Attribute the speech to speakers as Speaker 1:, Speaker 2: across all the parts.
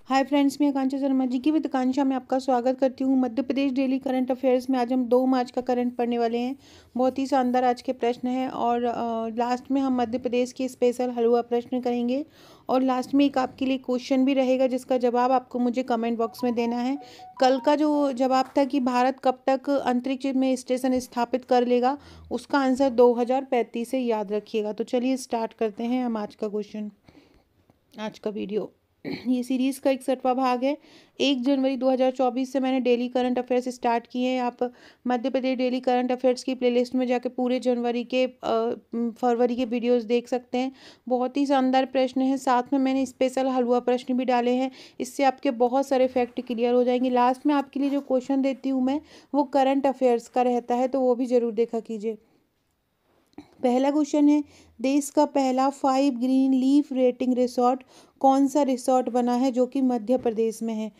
Speaker 1: Hi friends, मैं आकांक्षा शर्मा जी की with आकांक्षा में आपका स्वागत करती हूँ। Madhya Pradesh daily current affairs में आज हम 2 मार्च का करंट पढ़ने वाले हैं। बहुत ही शानदार आज के प्रश्न हैं और लास्ट में हम मध्य प्रदेश के स्पेशल हलवा प्रश्न करेंगे और लास्ट में एक आपके लिए क्वेश्चन भी रहेगा जिसका जवाब आपको मुझे कमेंट बॉक्स में देना है। कल का जो जवाब था कि भारत कब तक अंतरिक्ष में स्टेशन स्थापित कर लेगा, उसका आंसर 2035 से याद रखिएगा। तो चलिए स्टार्ट करते हैं हम आज का क्वेश्चन, आज का वीडियो। ये सीरीज़ का 61वां भाग है। 1 जनवरी 2024 से मैंने डेली करंट अफेयर्स स्टार्ट किए हैं। आप Madhya Pradesh daily current affairs की प्लेलिस्ट में जाकर पूरे फरवरी के वीडियोस देख सकते हैं। बहुत ही शानदार प्रश्न हैं, साथ में मैंने स्पेशल हलवा प्रश्न भी डाले हैं। इससे आपके बहुत सारे फैक्ट क्लियर हो जाएंगे। लास्ट में आपके लिए जो क्वेश्चन देती हूँ मैं, वो करंट अफेयर्स का रहता है, तो वो भी ज़रूर देखा कीजिए। पहला क्वेश्चन है, देश का पहला 5 ग्रीन लीफ रेटिंग रिसोर्ट कौन सा रिसोर्ट बना है जो कि मध्य प्रदेश में है।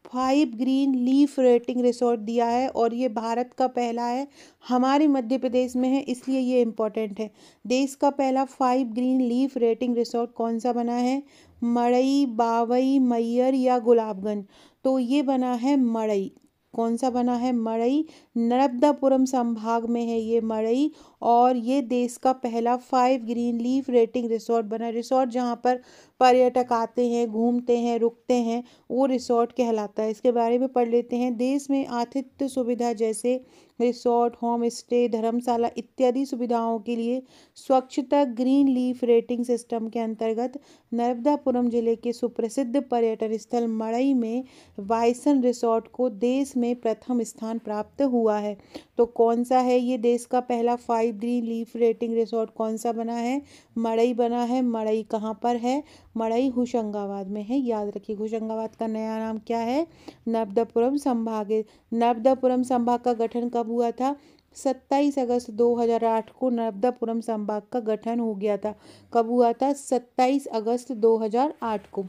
Speaker 1: 5 ग्रीन लीफ रेटिंग रिसोर्ट दिया है और ये भारत का पहला है, हमारे मध्य प्रदेश में है, इसलिए ये इम्पोर्टेंट है। देश का पहला 5 ग्रीन लीफ रेटिंग रिसोर्ट कौन सा बना है, मड़ई, बावई, मैयर या गुलाबगंज। तो ये बना है मड़ई। कौन सा बना है, मड़ई। नर्मदापुरम संभाग में है ये मड़ई और ये देश का पहला 5 ग्रीन लीफ रेटिंग रिसोर्ट बना। रिसोर्ट जहाँ पर पर्यटक आते हैं, घूमते हैं, रुकते हैं, वो रिसोर्ट कहलाता है। इसके बारे में पढ़ लेते हैं। देश में आतिथ्य सुविधा जैसे रिसोर्ट, होम स्टे, धर्मशाला इत्यादि सुविधाओं के लिए स्वच्छता ग्रीन लीफ रेटिंग सिस्टम के अंतर्गत नर्मदापुरम जिले के सुप्रसिद्ध पर्यटन स्थल मड़ई में वाइसन रिसोर्ट को देश में प्रथम स्थान प्राप्त हुआ है। तो कौन सा है ये देश का पहला 5 ग्रीन लीफ रेटिंग रिसोर्ट, कौन सा बना है, मड़ई बना है। मड़ई कहाँ पर है, मड़ई होशंगाबाद में है, याद रखिए। होशंगाबाद का नया नाम क्या है, नर्मदापुरम संभाग है। नर्मदापुरम संभाग का गठन कब हुआ था, 27 अगस्त 2008 को नर्मदापुरम संभाग का गठन हो गया था। कब हुआ था, 27 अगस्त 2008 को।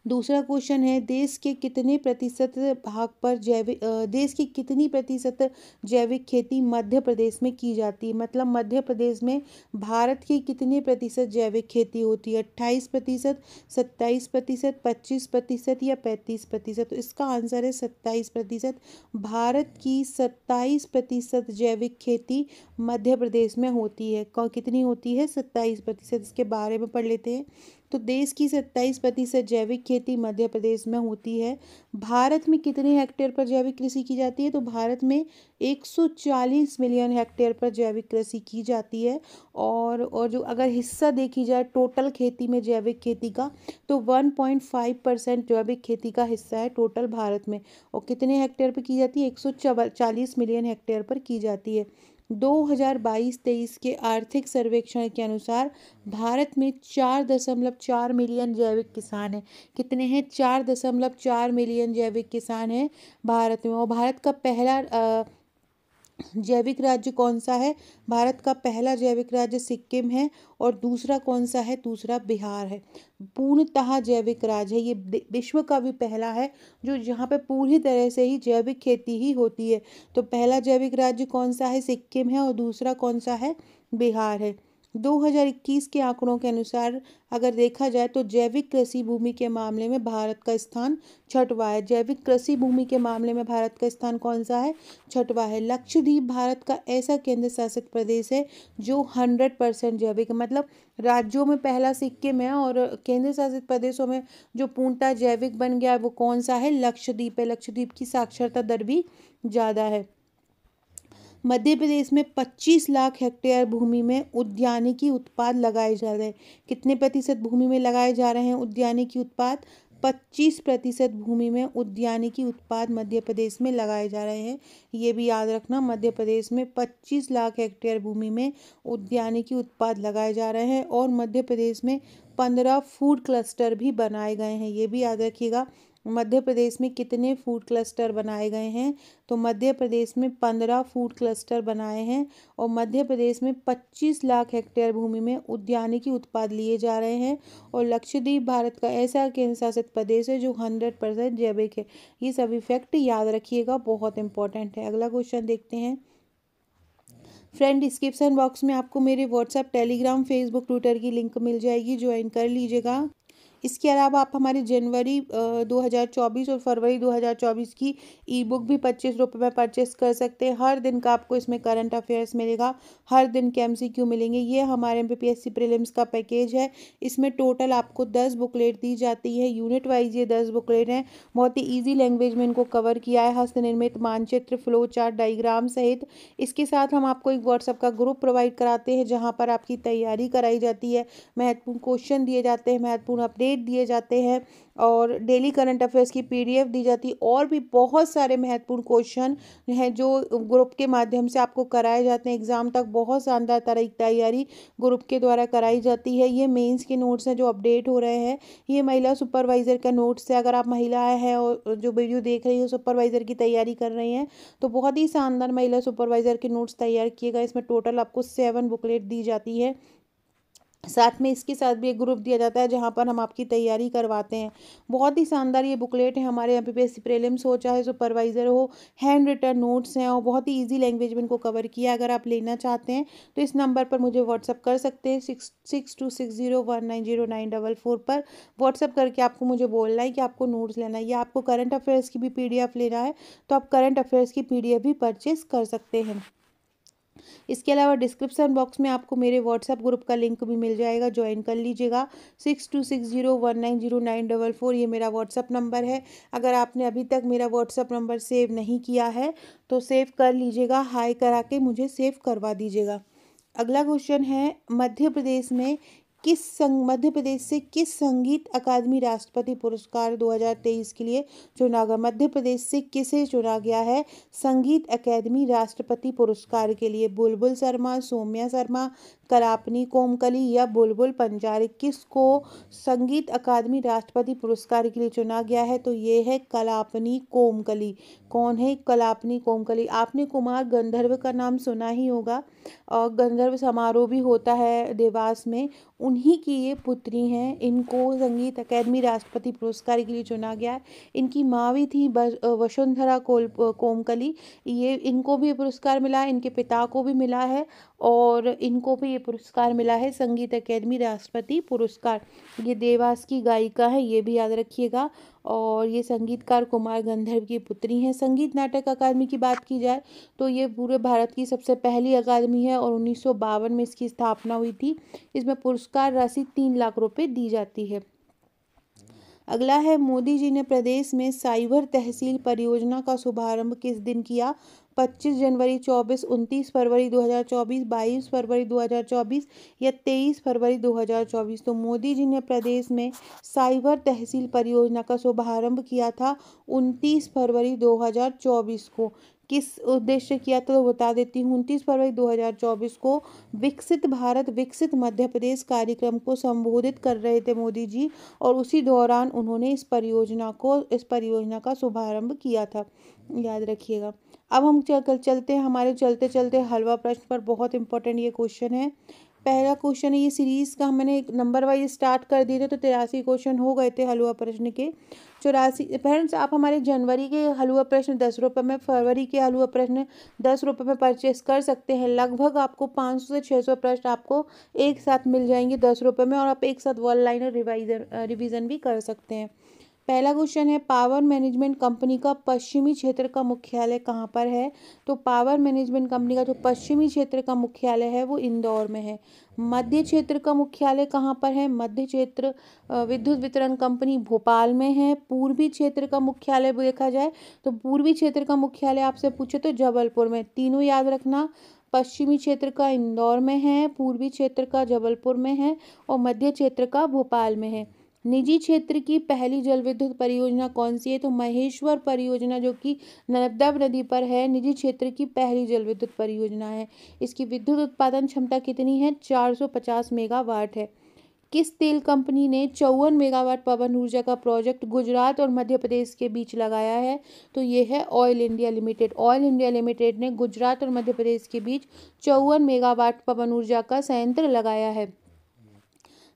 Speaker 1: दूसरा क्वेश्चन है, देश के कितने प्रतिशत भाग पर देश की कितनी प्रतिशत जैविक खेती मध्य प्रदेश में की जाती है। मतलब मध्य प्रदेश में भारत की कितने प्रतिशत जैविक खेती होती है, 28%, 27%, 25% या 35%। तो इसका आंसर है 27%। भारत की 27% जैविक खेती मध्य प्रदेश में होती है। कितनी होती है, 27%। इसके बारे में पढ़ लेते हैं। तो देश की 27% जैविक खेती मध्य प्रदेश में होती है। भारत में कितने हेक्टेयर पर जैविक कृषि की जाती है, तो भारत में 140 मिलियन हेक्टेयर पर जैविक कृषि की जाती है। और जो अगर हिस्सा देखी जाए टोटल खेती में जैविक खेती का, तो 1.5% जैविक खेती का हिस्सा है टोटल भारत में। और कितने हेक्टेयर पर की जाती है, 140 मिलियन हेक्टेयर पर की जाती है। 2022-23 के आर्थिक सर्वेक्षण के अनुसार भारत में 4.4 मिलियन जैविक किसान हैं। कितने हैं, 4.4 मिलियन जैविक किसान हैं भारत में। और भारत का पहला जैविक राज्य कौन सा है, भारत का पहला जैविक राज्य सिक्किम है और दूसरा कौन सा है, दूसरा बिहार है। पूर्णतः जैविक राज्य है ये, विश्व का भी पहला है जो जहाँ पे पूरी तरह से ही जैविक खेती ही होती है। तो पहला जैविक राज्य कौन सा है, सिक्किम है और दूसरा कौन सा है, बिहार है। 2021 के आंकड़ों के अनुसार अगर देखा जाए तो जैविक कृषि भूमि के मामले में भारत का स्थान 6वां है। जैविक कृषि भूमि के मामले में भारत का स्थान कौन सा है, 6वां है। लक्षद्वीप भारत का ऐसा केंद्र शासित प्रदेश है जो 100% जैविक है। मतलब राज्यों में पहला सिक्किम है और केंद्र शासित प्रदेशों में जो पूर्णतः जैविक बन गया है वो कौन सा है, लक्षद्वीप है। लक्षद्वीप की साक्षरता दर भी ज़्यादा है। मध्य प्रदेश में 25 लाख हेक्टेयर भूमि में उद्यानिकी उत्पाद लगाए जा रहे हैं। कितने प्रतिशत भूमि में लगाए जा रहे हैं उद्यानिकी उत्पाद, 25% भूमि में उद्यानिकी उत्पाद मध्य प्रदेश में लगाए जा रहे हैं। ये भी याद रखना, मध्य प्रदेश में 25 लाख हेक्टेयर भूमि में उद्यानिकी उत्पाद लगाए जा रहे हैं और मध्य प्रदेश में 15 फूड क्लस्टर भी बनाए गए हैं। ये भी याद रखिएगा, मध्य प्रदेश में कितने फूड क्लस्टर बनाए गए हैं, तो मध्य प्रदेश में 15 फूड क्लस्टर बनाए हैं और मध्य प्रदेश में 25 लाख हेक्टेयर भूमि में उद्यानिकी उत्पाद लिए जा रहे हैं। और लक्षद्वीप भारत का ऐसा केंद्र शासित प्रदेश है जो 100% जैविक है। ये सभी फैक्ट याद रखिएगा, बहुत इंपॉर्टेंट है। अगला क्वेश्चन देखते हैं। फ्रेंड, डिस्क्रिप्शन बॉक्स में आपको मेरे व्हाट्सएप, टेलीग्राम, फेसबुक, ट्विटर की लिंक मिल जाएगी, ज्वाइन कर लीजिएगा। इसके अलावा आप हमारे जनवरी 2024 और फरवरी 2024 की ई बुक भी 25 रुपये में परचेस कर सकते हैं। हर दिन का आपको इसमें करंट अफेयर्स मिलेगा, हर दिन के MCQ मिलेंगे। ये हमारे MPPSC प्रीलिम्स का पैकेज है। इसमें टोटल आपको 10 बुकलेट दी जाती है, यूनिट वाइज ये 10 बुकलेट हैं। बहुत ही ईजी लैंग्वेज में इनको कवर किया है, हस्तनिर्मित मानचित्र, फ्लो चार्ट, डायग्राम सहित। इसके साथ हम आपको एक व्हाट्सएप का ग्रुप प्रोवाइड कराते हैं जहाँ पर आपकी तैयारी कराई जाती है, महत्वपूर्ण क्वेश्चन दिए जाते हैं, महत्वपूर्ण अपडेट दिए जाते हैं और डेली करंट अफेयर्स की PDF दी जाती है। और भी बहुत सारे महत्वपूर्ण क्वेश्चन हैं जो ग्रुप के माध्यम से आपको कराए जाते हैं। एग्जाम तक बहुत शानदार तैयारी ग्रुप के द्वारा कराई जाती है। ये मेंस के नोट्स हैं जो अपडेट हो रहे हैं, ये महिला सुपरवाइज़र का नोट्स है। अगर आप महिलाएं हैं और जो वीडियो देख रही हो सुपरवाइज़र की तैयारी कर रही हैं तो बहुत ही शानदार महिला सुपरवाइज़र के नोट्स तैयार किए गए। इसमें टोटल आपको 7 बुकलेट दी जाती है। साथ में इसके साथ भी एक ग्रुप दिया जाता है जहां पर हम आपकी तैयारी करवाते हैं। बहुत ही शानदार ये बुकलेट है हमारे MPPSC प्रीलिम्स हो चाहे सुपरवाइज़र हो, हैंड रिटन नोट्स हैं और बहुत ही इजी लैंग्वेज में इनको कवर किया। अगर आप लेना चाहते हैं तो इस नंबर पर मुझे व्हाट्सअप कर सकते हैं 6260190944 पर। व्हाट्सअप करके आपको मुझे बोलना है कि आपको नोट्स लेना है या आपको करंट अफेयर्स की भी PDF लेना है तो आप करंट अफेयर्स की PDF भी परचेस कर सकते हैं। इसके अलावा डिस्क्रिप्शन बॉक्स में आपको मेरे व्हाट्सएप ग्रुप का लिंक भी मिल जाएगा, ज्वाइन कर लीजिएगा। 6260190944 ये मेरा व्हाट्सएप नंबर है। अगर आपने अभी तक मेरा व्हाट्सएप नंबर सेव नहीं किया है तो सेव कर लीजिएगा, हाय करा के मुझे सेव करवा दीजिएगा। अगला क्वेश्चन है, मध्य प्रदेश से किस संगीत अकादमी राष्ट्रपति पुरस्कार 2023 के लिए चुना गया? मध्य प्रदेश से किसे चुना गया है संगीत अकादमी राष्ट्रपति पुरस्कार के लिए? बुलबुल शर्मा, सौम्या शर्मा, कलापनी कोमकली या बुलबुल पंजारी? किसको संगीत अकादमी राष्ट्रपति पुरस्कार के लिए चुना गया है? तो ये है कलापनी कोमकली। कौन है कलापनी कोमकली? आपने कुमार गंधर्व का नाम सुना ही होगा और गंधर्व समारोह भी होता है देवास में, उन्हीं की ये पुत्री हैं। इनको संगीत अकादमी राष्ट्रपति पुरस्कार के लिए चुना गया है। इनकी माँ भी थी वसुंधरा कोमकली। ये इनको भी ये पुरस्कार मिला है, इनके पिता को भी मिला है और इनको भी ये पुरस्कार मिला है संगीत अकादमी राष्ट्रपति पुरस्कार। ये देवास की गायिका है, ये भी याद रखिएगा। और ये संगीतकार कुमार गंधर्व की पुत्री हैं। संगीत नाटक अकादमी की बात की जाए तो ये पूरे भारत की सबसे पहली अकादमी है और 1952 में इसकी स्थापना हुई थी। इसमें पुरस्कार राशि 3 लाख रुपए दी जाती है। अगला है, मोदी जी ने प्रदेश में साइबर तहसील परियोजना का शुभारंभ किस दिन किया? 25 जनवरी 24, 29 फरवरी 2024, 22 फरवरी 2024 या 23 फरवरी 2024? तो मोदी जी ने प्रदेश में साइबर तहसील परियोजना का शुभारंभ किया था 29 फरवरी 2024 को। किस उद्देश्य किया था तो बता देती हूँ। 29 फरवरी 2024 को विकसित भारत विकसित मध्य प्रदेश कार्यक्रम को संबोधित कर रहे थे मोदी जी और उसी दौरान उन्होंने इस परियोजना का शुभारंभ किया था, याद रखिएगा। अब हम चलते हैं हमारे चलते चलते हलवा प्रश्न पर। बहुत इंपॉर्टेंट ये क्वेश्चन है। पहला क्वेश्चन है, ये सीरीज का मैंने एक नंबर वाइज स्टार्ट कर दिए थे तो 83 क्वेश्चन हो गए थे हलवा प्रश्न के। 84 फ्रेंड्स, आप हमारे जनवरी के हलवा प्रश्न 10 रुपये में, फरवरी के हलवा प्रश्न 10 रुपये में परचेस कर सकते हैं। लगभग आपको 500 से 600 प्रश्न आपको एक साथ मिल जाएंगे 10 रुपये में और आप एक साथ वन लाइनर रिवीजन भी कर सकते हैं। पहला क्वेश्चन है, पावर मैनेजमेंट कंपनी का पश्चिमी क्षेत्र का मुख्यालय कहाँ पर है? तो पावर मैनेजमेंट कंपनी का जो पश्चिमी क्षेत्र का मुख्यालय है वो इंदौर में है। मध्य क्षेत्र का मुख्यालय कहाँ पर है? मध्य क्षेत्र विद्युत वितरण कंपनी भोपाल में है। पूर्वी क्षेत्र का मुख्यालय देखा जाए तो पूर्वी क्षेत्र का मुख्यालय आपसे पूछे तो जबलपुर में। तीनों याद रखना, पश्चिमी क्षेत्र का इंदौर में है, पूर्वी क्षेत्र का जबलपुर में है और मध्य क्षेत्र का भोपाल में है। निजी क्षेत्र की पहली जल विद्युत परियोजना कौन सी है? तो महेश्वर परियोजना जो कि नर्मदा नदी पर है, निजी क्षेत्र की पहली जल विद्युत परियोजना है। इसकी विद्युत उत्पादन क्षमता कितनी है? 450 मेगावाट है। किस तेल कंपनी ने 54 मेगावाट पवन ऊर्जा का प्रोजेक्ट गुजरात और मध्य प्रदेश के बीच लगाया है? तो ये है oil India limited. Oil India limited ने गुजरात और मध्य प्रदेश के बीच 54 मेगावाट पवन ऊर्जा का संयंत्र लगाया है।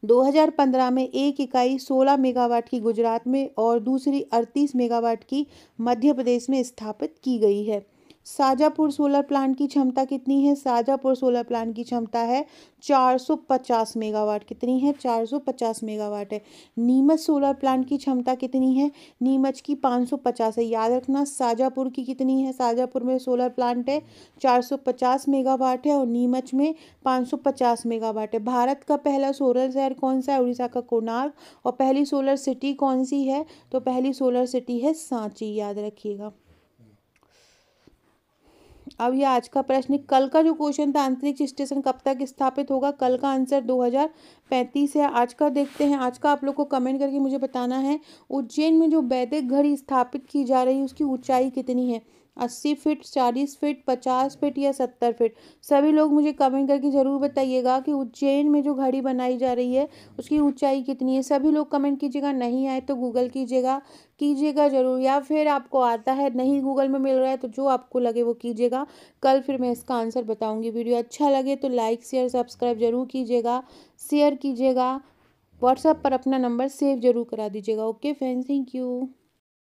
Speaker 1: 2015 में एक इकाई 16 मेगावाट की गुजरात में और दूसरी 38 मेगावाट की मध्य प्रदेश में स्थापित की गई है। शाजापुर सोलर प्लांट की क्षमता कितनी है? शाजापुर सोलर प्लांट की क्षमता है 450 मेगावाट। कितनी है? 450 मेगावाट है। नीमच सोलर प्लांट की क्षमता कितनी है? नीमच की 550 है। याद रखना शाजापुर की कितनी है? शाजापुर में सोलर प्लांट है 450 मेगावाट है और नीमच में 550 मेगावाट है। भारत का पहला सोलर शहर कौन सा है? उड़ीसा का कोणार्क। और पहली सोलर सिटी कौन सी है? तो पहली सोलर सिटी है सांची, याद रखिएगा। अब ये आज का प्रश्न, कल का जो क्वेश्चन था अंतरिक्ष स्टेशन कब तक स्थापित होगा, कल का आंसर 2035 है। आज का देखते हैं, आज का आप लोग को कमेंट करके मुझे बताना है। उज्जैन में जो वैदिक घड़ी स्थापित की जा रही है उसकी ऊंचाई कितनी है? 80 फीट, 40 फीट, 50 फीट या 70 फीट? सभी लोग मुझे कमेंट करके ज़रूर बताइएगा कि उज्जैन में जो घड़ी बनाई जा रही है उसकी ऊंचाई कितनी है। सभी लोग कमेंट कीजिएगा, नहीं आए तो गूगल कीजिएगा ज़रूर, या फिर आपको आता है नहीं गूगल में मिल रहा है तो जो आपको लगे वो कीजिएगा। कल फिर मैं इसका आंसर बताऊंगी। वीडियो अच्छा लगे तो लाइक शेयर सब्सक्राइब जरूर कीजिएगा, शेयर कीजिएगा, व्हाट्सएप पर अपना नंबर सेव जरूर करा दीजिएगा। Okay friends, thank you.